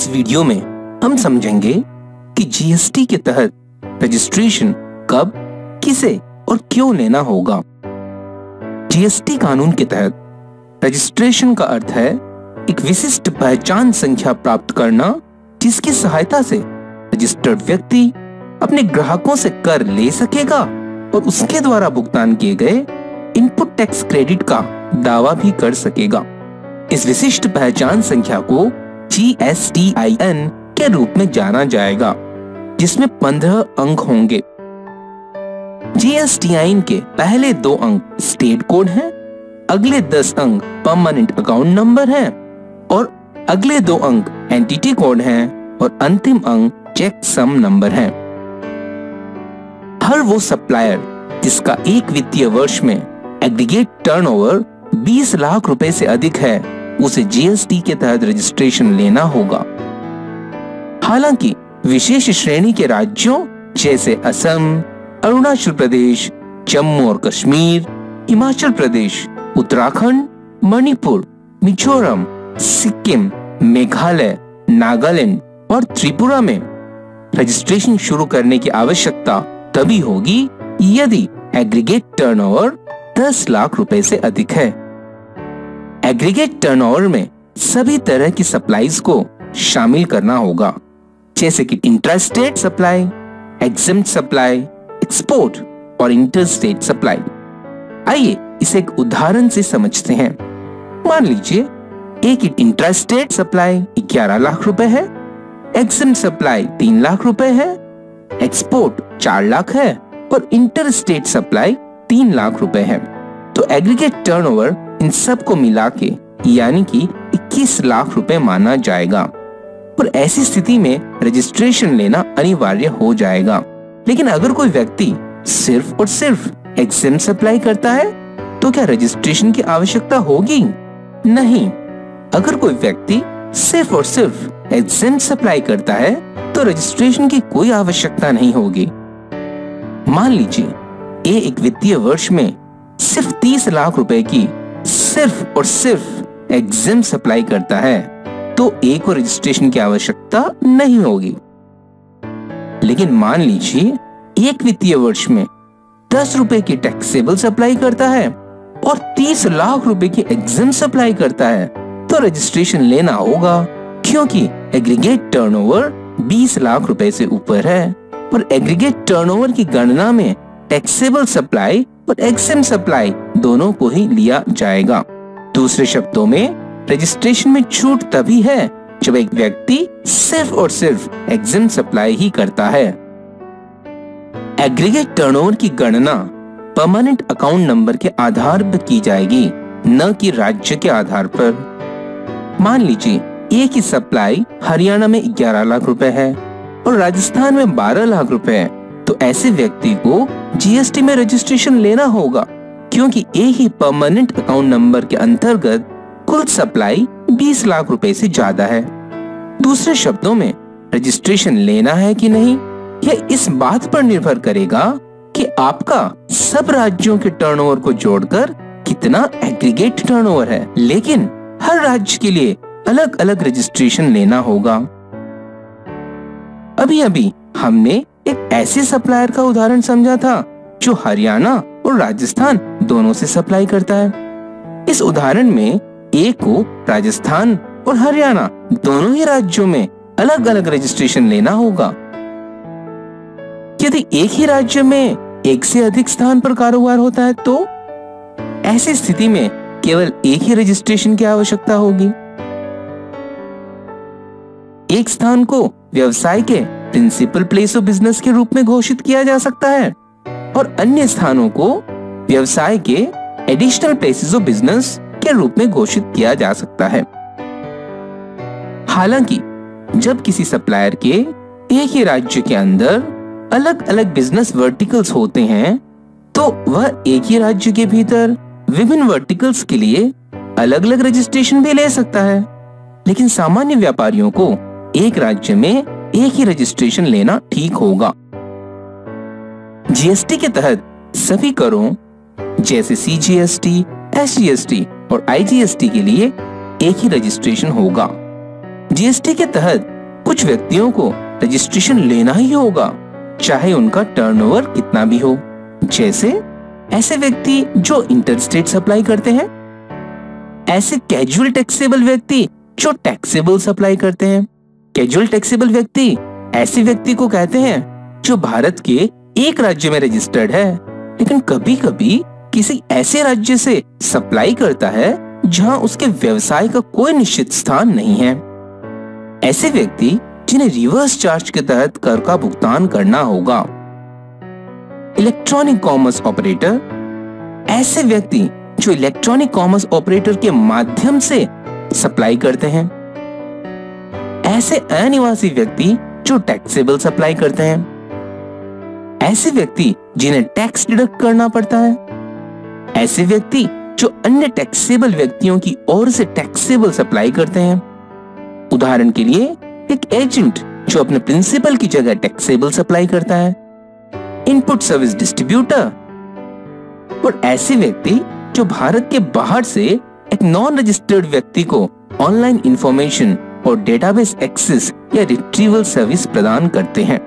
Video में हम समझेंगे कि जीएसटी के तहत रजिस्ट्रेशन कब, किसे और क्यों लेना होगा। जीएसटी कानून के तहत रजिस्ट्रेशन का अर्थ है एक विशिष्ट पहचान संख्या प्राप्त करना, जिसकी सहायता से रजिस्टर्ड व्यक्ति अपने ग्राहकों से कर ले सकेगा और उसके द्वारा भुगतान किए गए इनपुट टैक्स क्रेडिट का दावा भी कर सकेगा। इस विशिष्ट पहचान संख्या को GSTIN के रूप में जाना जाएगा, जिसमें 15 अंक होंगे। GSTIN के पहले 2 अंक स्टेट कोड हैं, अगले 10 अंक परमानेंट अकाउंट नंबर हैं और अगले 2 अंक एंटिटी कोड हैं और अंतिम अंक चेक सम नंबर है। हर वो सप्लायर जिसका एक वित्तीय वर्ष में एग्रीगेट टर्नओवर 20 लाख रुपए से अधिक है, उसे जीएसटी के तहत रजिस्ट्रेशन लेना होगा। हालांकि विशेष श्रेणी के राज्यों जैसे असम, अरुणाचल प्रदेश, जम्मू और कश्मीर, हिमाचल प्रदेश, उत्तराखंड, मणिपुर, मिजोरम, सिक्किम, मेघालय, नागालैंड और त्रिपुरा में रजिस्ट्रेशन शुरू करने की आवश्यकता तभी होगी यदि एग्रीगेट टर्नओवर 10 लाख रुपए से अधिक है। एग्रीगेट टर्नओवर में सभी तरह की सप्लाईज को शामिल करना होगा, जैसे कि intrastate supply, exempt supply, export और इंटरस्टेट सप्लाई। आइए इसे एक उदाहरण से समझते हैं। मान लीजिए एक इंट्रास्टेट सप्लाई 11 लाख रुपए है, एग्जेम्प्ट सप्लाई 3 लाख रुपए है, एक्सपोर्ट 4 लाख है और इंटरस्टेट सप्लाई 3 लाख रुपए है। तो एग्रीगेट टर्नओवर इन सब को मिला के यानी कि 21 लाख रुपए माना जाएगा और ऐसी स्थिति में रजिस्ट्रेशन लेना अनिवार्य हो जाएगा। लेकिन अगर कोई व्यक्ति सिर्फ और सिर्फ एग्जेम्प्ट सप्लाई करता है तो क्या रजिस्ट्रेशन की आवश्यकता होगी? नहीं। अगर कोई व्यक्ति सिर्फ और सिर्फ एग्जेम्प्ट सप्लाई करता है तो रजिस्ट्रेशन की कोई आवश्यकता नहीं होगी। मान लीजिए ये एक वित्तीय वर्ष में सिर्फ 30 लाख रुपए की सिर्फ और सिर्फ एग्जेम्प्ट सप्लाई करता है तो एक को रजिस्ट्रेशन की आवश्यकता नहीं होगी। लेकिन मान लीजिए एक वित्तीय वर्ष में 10 रुपए की टैक्सेबल सप्लाई करता है और 30 लाख रुपए की एग्जेम्प्ट सप्लाई करता है तो रजिस्ट्रेशन लेना होगा, क्योंकि एग्रीगेट टर्नओवर 20 लाख रुपए से ऊपर है और एग्रीगेट टर्नओवर की गणना में टैक्सेबल सप्लाई और एग्जेम्प्ट सप्लाई दोनों को ही लिया जाएगा। दूसरे शब्दों में रजिस्ट्रेशन में छूट तभी है जब एक व्यक्ति सिर्फ और सिर्फ एग्जेम्प्ट सप्लाई ही करता है। एग्रीगेट टर्नओवर की गणना परमानेंट अकाउंट नंबर के आधार पर की जाएगी, न कि राज्य के आधार पर। मान लीजिए एक ही सप्लाई हरियाणा में 11 लाख रुपए है और राजस्थान में 12 लाख रुपए है, तो ऐसे व्यक्ति को जीएसटी में रजिस्ट्रेशन लेना होगा, क्योंकि एक ही परमानेंट अकाउंट नंबर के अंतर्गत कुल सप्लाई 20 लाख रुपए से ज्यादा है। दूसरे शब्दों में रजिस्ट्रेशन लेना है कि नहीं, यह इस बात पर निर्भर करेगा कि आपका सब राज्यों के टर्नओवर को जोड़कर कितना एग्रीगेट टर्नओवर है। लेकिन हर राज्य के लिए अलग अलग रजिस्ट्रेशन लेना होगा। अभी अभी हमने एक ऐसे सप्लायर का उदाहरण समझा था जो हरियाणा और राजस्थान दोनों से सप्लाई करता है। इस उदाहरण में एक को राजस्थान और हरियाणा दोनों ही राज्यों में अलग अलग रजिस्ट्रेशन लेना होगा। यदि एक ही राज्य में एक से अधिक स्थान पर कारोबार होता है तो ऐसी स्थिति में केवल एक ही रजिस्ट्रेशन की आवश्यकता होगी। एक स्थान को व्यवसाय के प्रिंसिपल प्लेस ऑफ बिजनेस के रूप में घोषित किया जा सकता है और अन्य स्थानों को व्यवसाय के एडिशनल प्लेसेस ऑफ बिजनेस के रूप में घोषित किया जा सकता है। हालांकि जब किसी सप्लायर के एक ही राज्य के अंदर अलग अलग बिजनेस वर्टिकल्स होते हैं तो वह एक ही राज्य के भीतर विभिन्न वर्टिकल्स के लिए अलग अलग रजिस्ट्रेशन भी ले सकता है। लेकिन सामान्य व्यापारियों को एक राज्य में एक ही रजिस्ट्रेशन लेना ठीक होगा। जीएसटी के तहत सभी करों जैसे सीजीएसटी, एसजीएसटी और आईजीएसटी के लिए एक ही रजिस्ट्रेशन होगा। जीएसटी के तहत कुछ व्यक्तियों को रजिस्ट्रेशन लेना ही होगा, चाहे उनका टर्नओवर कितना भी हो। जैसे ऐसे व्यक्ति जो इंटरस्टेट सप्लाई करते हैं, ऐसे कैजुअल टैक्सेबल व्यक्ति जो टैक्सेबल सप्लाई करते हैं। कैजुअल टैक्सेबल व्यक्ति ऐसे व्यक्ति को कहते हैं जो भारत के एक राज्य में रजिस्टर्ड है, लेकिन कभी कभी किसी ऐसे राज्य से सप्लाई करता है जहां उसके व्यवसाय का कोई निश्चित स्थान नहीं है। ऐसे व्यक्ति जिन्हें रिवर्स चार्ज के तहत कर का भुगतान करना होगा। इलेक्ट्रॉनिक कॉमर्स ऑपरेटर, ऐसे व्यक्ति जो इलेक्ट्रॉनिक कॉमर्स ऑपरेटर के माध्यम से सप्लाई करते हैं। ऐसे अनिवासी व्यक्ति जो टैक्सेबल सप्लाई करते हैं। ऐसे व्यक्ति जिन्हें टैक्स डिडक्ट करना पड़ता है। ऐसे व्यक्ति जो अन्य टैक्सेबल व्यक्तियों की ओर से टैक्सेबल सप्लाई करते हैं। उदाहरण के लिए एक एजेंट जो अपने प्रिंसिपल की जगह टैक्सेबल सप्लाई करता है। इनपुट सर्विस डिस्ट्रीब्यूटर, और ऐसे व्यक्ति जो भारत के बाहर से एक नॉन रजिस्टर्ड व्यक्ति को ऑनलाइन इंफॉर्मेशन और डेटाबेस एक्सेस या रिट्रीवल सर्विस प्रदान करते हैं।